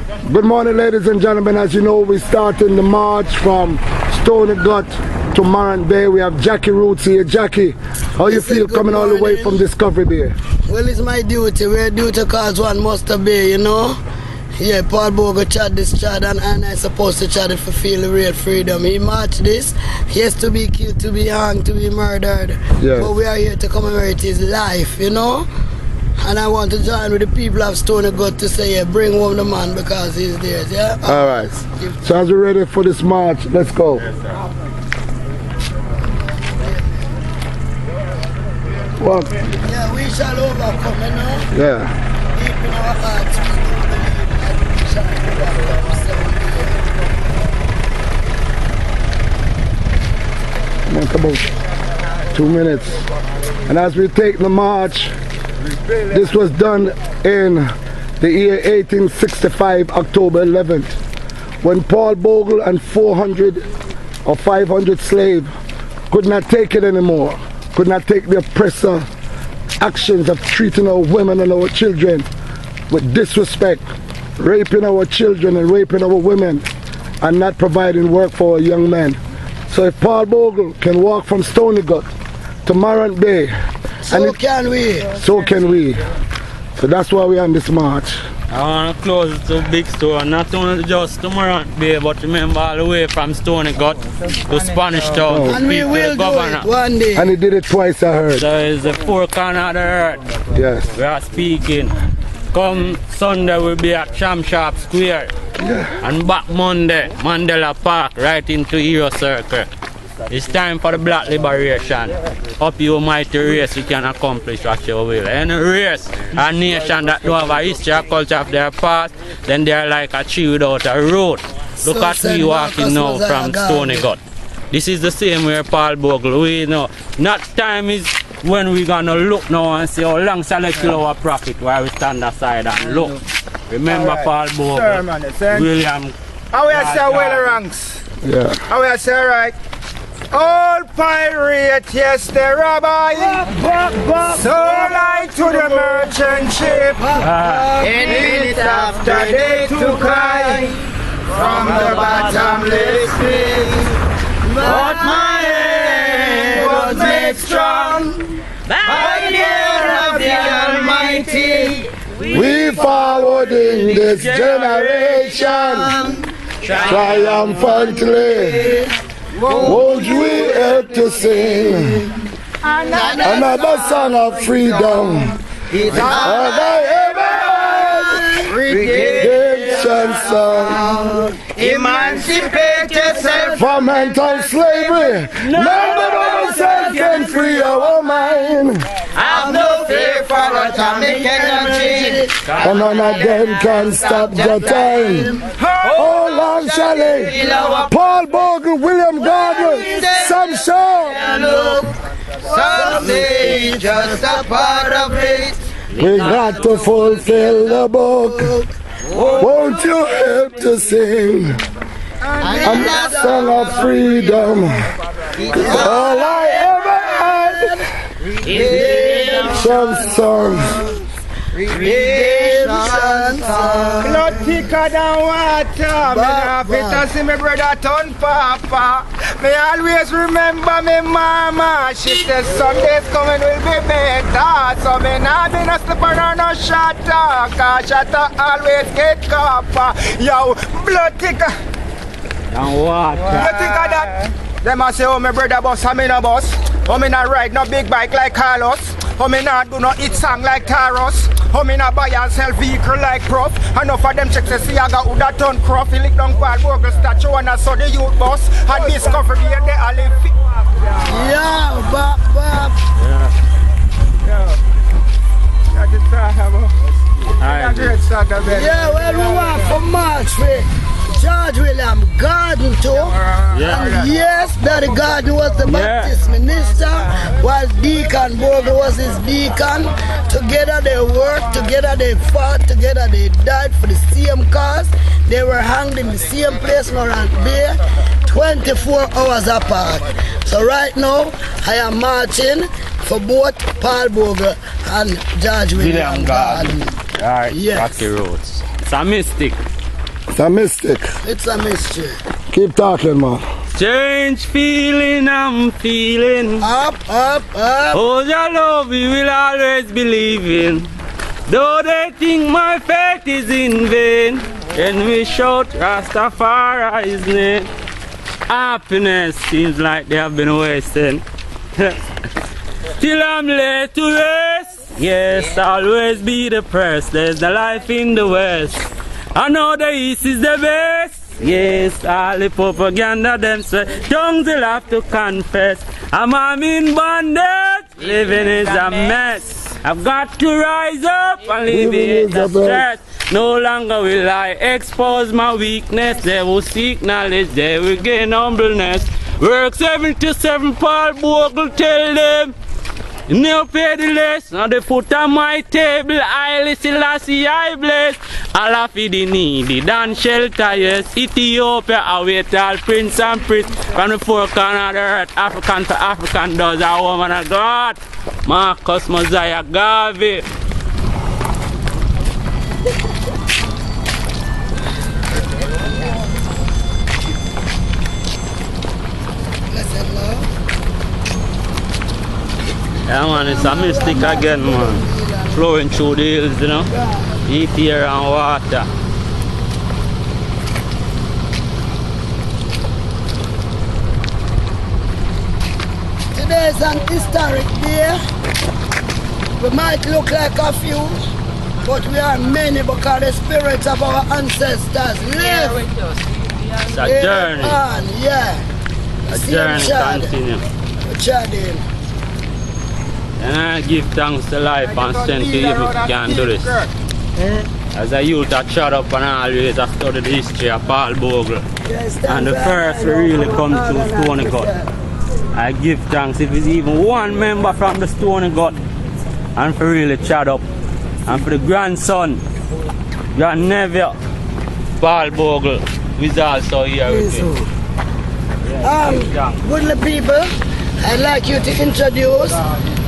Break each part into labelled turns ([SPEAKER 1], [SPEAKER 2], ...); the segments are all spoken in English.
[SPEAKER 1] Good morning, ladies and gentlemen. As you know, we're starting the march from Stony to Morant Bay. We have Jackie Roots here. Jackie, how you feel coming all the way from Discovery Bay?
[SPEAKER 2] Well, it's my duty. We're duty cause one must obey, you know. Yeah, Paul Bogle chat this chat and I supposed to chat it for feel the real freedom. He marched this. He has to be killed, to be hanged, to be murdered. Yes. But we are here to commemorate his life, you know. And I want to join with the people of Stony to say, yeah, bring home the man because he's theirs, yeah?
[SPEAKER 1] All right. So as we're ready for this march, let's go. Yes, well,
[SPEAKER 2] yeah, we shall overcome, you know?
[SPEAKER 1] Yeah.
[SPEAKER 2] Deep in our hearts, we do believe that we shall overcome.
[SPEAKER 1] About 2 minutes. And as we take the march, this was done in the year 1865, October 11th, when Paul Bogle and 400 or 500 slaves could not take it anymore, could not take the oppressor actions of treating our women and our children with disrespect, raping our children and raping our women, and not providing work for our young men. So if Paul Bogle can walk from Stony to Morant Bay,
[SPEAKER 2] so can we.
[SPEAKER 1] So can we. So that's why we're on this march.
[SPEAKER 3] I want to close to big store, not only just to Morant Bay, but remember all the way from Stony to Spanish Town.
[SPEAKER 2] Oh. And we will do it one day.
[SPEAKER 1] And he did it twice, I heard.
[SPEAKER 3] There is the four corners of the earth.
[SPEAKER 1] Yes.
[SPEAKER 3] We are speaking. Come Sunday we'll be at Shamshop Square.
[SPEAKER 1] Yeah.
[SPEAKER 3] And back Monday, Mandela Park, right into Hero Circle. It's time for the black liberation. Up your mighty race, you can accomplish what you will. Any race, a nation that don't have a history or culture of their past, then they're like a tree without a root. Look at me walking now from Stony. This is the same way Paul Bogle. We know not time is when we're gonna look now and see how long shall I kill our profit while we stand aside and look. Remember right. Paul Bogle, William.
[SPEAKER 4] How we say well ranks?
[SPEAKER 1] Yeah.
[SPEAKER 4] How we say right? All pirate, yes, the rabbi. So like to the merchant ship. In it after they took I from the bottomless pit. But my hand was made strong by the hand of the Almighty.
[SPEAKER 1] We forward in this generation triumphantly. Won't we help to sing another song of freedom? It's all I ever redemption song.
[SPEAKER 4] Emancipate yourself
[SPEAKER 1] from mental slavery. None of us can free our mind.
[SPEAKER 4] Have no fear for atomic energy,
[SPEAKER 1] and none of them can stop the time. How long shall it? Paul Bogle, William Gardner, Sam Shaw.
[SPEAKER 4] Some say just a part of it.
[SPEAKER 1] We got to fulfill the book. Won't you help to sing a song of freedom? All I ever had redemption song.
[SPEAKER 4] Redemption song. Blood thicker than water. Me not fit to see me brother turn papa. Me always remember me mama. She said Sunday's coming will be better. So me not be no slipper or no shatter. Cause shatter always get copper. Yo, blood thicker.
[SPEAKER 3] And water.
[SPEAKER 4] Blood thicker that. Them a say, oh my brother boss, I'm in a bus. Oh me not ride no big bike like Carlos. Oh me not do no hit song like Taros. Oh me not buy and sell vehicle like Prof. Enough of them checks to see I got who that turn Croft. He lick down Paul Bogle statue and I saw the youth bus. And Discovery here they all live.
[SPEAKER 2] Yeah, bop.
[SPEAKER 4] Yeah. That's the start of it.
[SPEAKER 2] Yeah, well we want for March with George William Garden too.
[SPEAKER 3] Yeah.
[SPEAKER 2] And yes, Daddy Garden was the Baptist minister, while Deacon Bogle was his deacon. Together they worked, together they fought, together they died for the same cause. They were hanged in the same place, Morant Bay, 24 hours apart. So right now, I am marching for both Paul Bogle and George William Garden.
[SPEAKER 3] Alright, yes. Rocky Roads. It's a mystic.
[SPEAKER 1] It's a mystic.
[SPEAKER 2] It's a mystery.
[SPEAKER 1] Keep talking, man.
[SPEAKER 3] Strange feeling I'm feeling.
[SPEAKER 2] Up, up, up.
[SPEAKER 3] Oh, your love we will always believe in. Though they think my faith is in vain, then we shout Rastafari's name. Happiness seems like they have been wasting. Till I'm late to rest. Yes, always be depressed. There's the life in the West. I know the East is the best. Yes, all the propaganda them say. Tongues will have to confess. I'm in bondage. Living is a mess. I've got to rise up and alleviate the stress. No longer will I expose my weakness. They will seek knowledge, they will gain humbleness. Work 7 to 7, Paul Bogle tell them. You never pay the less. Now the foot on my table, I listen, I bless. Allah feed the needy, dan shelter, yes. Ethiopia, I wait all prince and priest. From the four corners of the earth, African to African does a woman of God. Marcus Mosiah Garvey. Yeah man, it's a mystic again man. Flowing through the hills, you know. Deep air and water.
[SPEAKER 2] Today is an historic day. We might look like a few, but we are many because the spirits of our ancestors live.
[SPEAKER 3] It's a journey.
[SPEAKER 2] Yeah.
[SPEAKER 3] A journey continue. And I give thanks to life and strength to you if you can do this. As a youth I shut up and always I study the history of Paul Bogle. And the first really come to Stony Gut. I give thanks if it's even one member from the Stony Gut and for really chat up. And for the grandson, grandnephew, Paul Bogle, who is also here with me.
[SPEAKER 2] Goodly people, I'd like you to introduce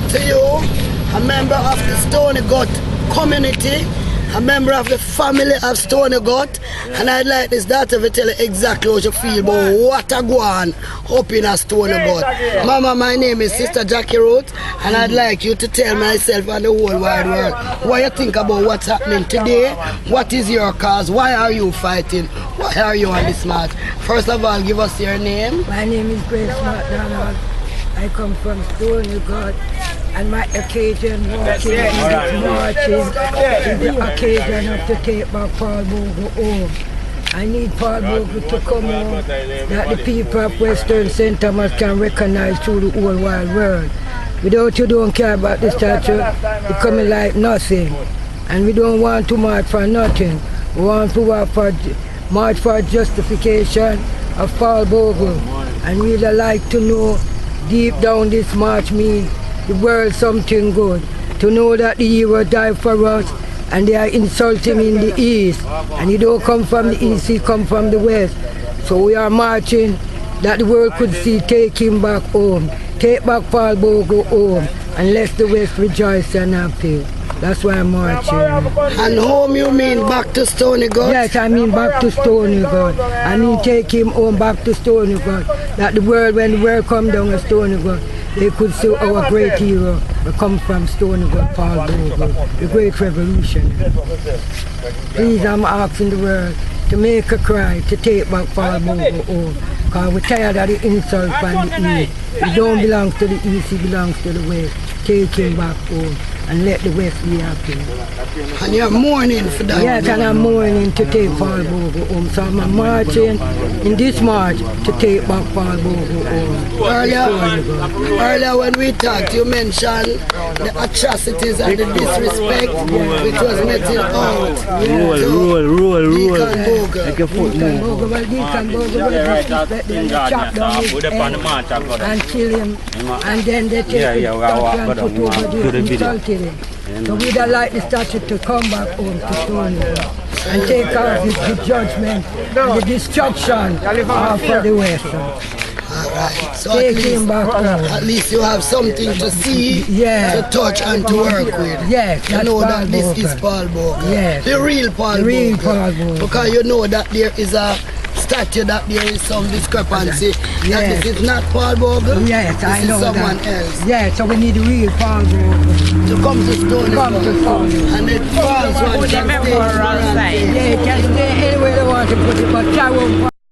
[SPEAKER 2] to you a member of the Stony Gut community, a member of the family of Stony Gut, and I'd like this daughter to tell you exactly what you feel about what a go on up in a Stony Gut. Mama, my name is Sister Jackie Root, and I'd like you to tell myself and the whole wide world what you think about what's happening today, what is your cause, why are you fighting, why are you on this march. First of all, give us your name.
[SPEAKER 5] My name is Grace McDonald. I come from Stony Gut, and my occasion walking in this march is the occasion of to take back Paul Bogle home. I need Paul Bogle to come home that the people of Western St. Thomas can recognize through the whole wide world. Without you don't care about the statue, it's coming like nothing. And we don't want to march for nothing. We want to march for justification of Paul Bogle. And we'd like to know deep down this march means the world something good. To know that the hero died for us and they are insulting in the east. And he don't come from the east, he come from the west. So we are marching that the world could see, take him back home. Take back Paul Bogle home and let the west rejoice and happy. That's why I'm marching.
[SPEAKER 2] And home you mean back to Stony Gut?
[SPEAKER 5] Yes, I mean back to Stony Gut. I mean take him home back to Stony Gut. That the world, when the world come down to Stony Gut, they could see our great hero will come from Stony Gut, Paul Bogle, the great revolution. Please, I'm asking the world to make a cry to take back Paul Bogle home. Because we're tired of the insult from the east. He don't belong to the east, he belongs to the west. Take him back home and let the West be happy.
[SPEAKER 2] And you're mourning for that?
[SPEAKER 5] Yes, and I'm mourning to take Paul Bogle home. So I'm marching in this march to take back Paul Bogle home.
[SPEAKER 2] Earlier when we talked, you mentioned the atrocities and the disrespect which was meted out.
[SPEAKER 3] Rule.
[SPEAKER 2] Deacon Bogle.
[SPEAKER 5] Deacon Bogle will disrespect them, chop down his head and kill him. And then they take his statue and put over the insulted him. So we don't like the statue to come back home to Stony and take off the judgment and the destruction for the West.
[SPEAKER 2] Alright, so
[SPEAKER 5] Take him back home.
[SPEAKER 2] at least you have something to see,
[SPEAKER 5] Yeah.
[SPEAKER 2] to touch and to work with.
[SPEAKER 5] Yes,
[SPEAKER 2] You
[SPEAKER 5] that's
[SPEAKER 2] know
[SPEAKER 5] Paul
[SPEAKER 2] that this
[SPEAKER 5] Bogle.
[SPEAKER 2] is Paul Bogle.
[SPEAKER 5] Yes.
[SPEAKER 2] The real Paul
[SPEAKER 5] The real
[SPEAKER 2] Bogle.
[SPEAKER 5] Paul Bogle.
[SPEAKER 2] Because you know that there is a statue, that there is some discrepancy. That
[SPEAKER 5] Yes.
[SPEAKER 2] this is not Paul Bogle.
[SPEAKER 5] Yes, I know
[SPEAKER 2] This is someone
[SPEAKER 5] that.
[SPEAKER 2] else.
[SPEAKER 5] Yeah, so we need the real Paul Bogle.
[SPEAKER 2] To come to Stony.
[SPEAKER 5] Come to Stony.
[SPEAKER 2] And it falls one can stay.
[SPEAKER 5] Yeah, you can stay anywhere they want to put it, but I won't